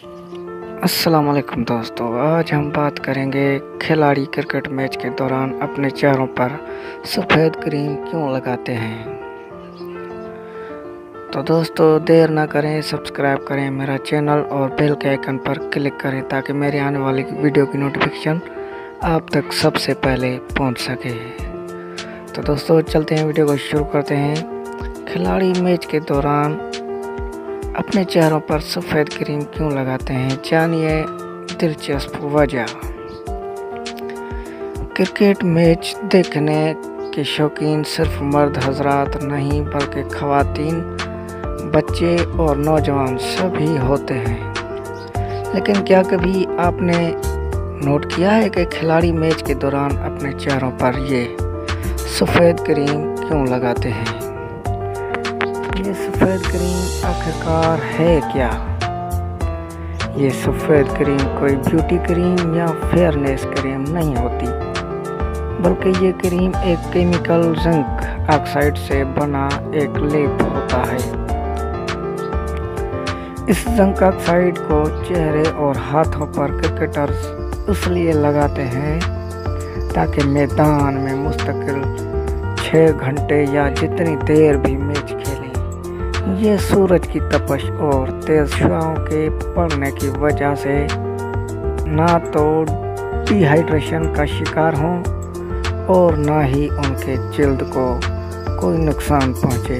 अस्सलाम वालेकुम दोस्तों, आज हम बात करेंगे खिलाड़ी क्रिकेट मैच के दौरान अपने चेहरों पर सफ़ेद क्रीम क्यों लगाते हैं। तो दोस्तों देर ना करें, सब्सक्राइब करें मेरा चैनल और बेल के आइकन पर क्लिक करें ताकि मेरे आने वाली वीडियो की नोटिफिकेशन आप तक सबसे पहले पहुंच सके। तो दोस्तों चलते हैं, वीडियो को शुरू करते हैं। खिलाड़ी मैच के दौरान अपने चेहरों पर सफ़ेद क्रीम क्यों लगाते हैं, जानिए दिलचस्प वजह। क्रिकेट मैच देखने के शौकीन सिर्फ मर्द हजरात नहीं बल्कि ख़वातीन, बच्चे और नौजवान सभी होते हैं। लेकिन क्या कभी आपने नोट किया है कि खिलाड़ी मैच के दौरान अपने चेहरों पर ये सफ़ेद क्रीम क्यों लगाते हैं। ये सफ़ेद क्रीम आखिरकार है क्या? ये सफ़ेद क्रीम कोई ब्यूटी क्रीम या फेयरनेस क्रीम नहीं होती, बल्कि ये क्रीम एक केमिकल जिंक ऑक्साइड से बना एक लेप होता है। इस जिंक ऑक्साइड को चेहरे और हाथों पर क्रिकेटर्स इसलिए लगाते हैं ताकि मैदान में मुस्तकिल 6 घंटे या जितनी देर भी मैच खेलें, ये सूरज की तपश और तेज हवाओं के पड़ने की वजह से ना तो डिहाइड्रेशन का शिकार हों और ना ही उनके जिल्द को कोई नुकसान पहुंचे।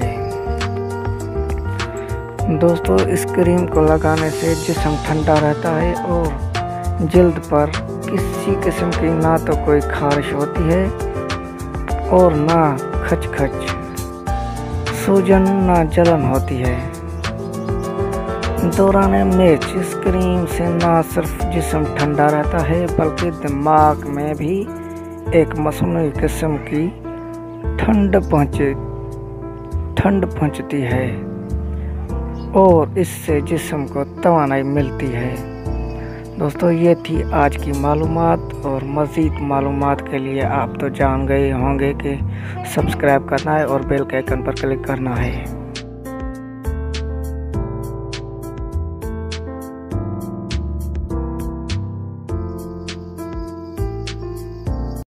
दोस्तों इस क्रीम को लगाने से जिस्म ठंडा रहता है और जिल्द पर किसी किस्म की ना तो कोई खारिश होती है और ना खचखच, सूजन ना जलन होती है। दौरान मैच इस क्रीम से ना सिर्फ जिस्म ठंडा रहता है बल्कि दिमाग में भी एक मसनूई किस्म की ठंड पहुंचती है और इससे जिस्म को तवानाई मिलती है। दोस्तों ये थी आज की मालूमात और मज़ीद मालूमात के लिए आप तो जान गए होंगे कि सब्सक्राइब करना है और बेल के आइकन पर क्लिक करना है।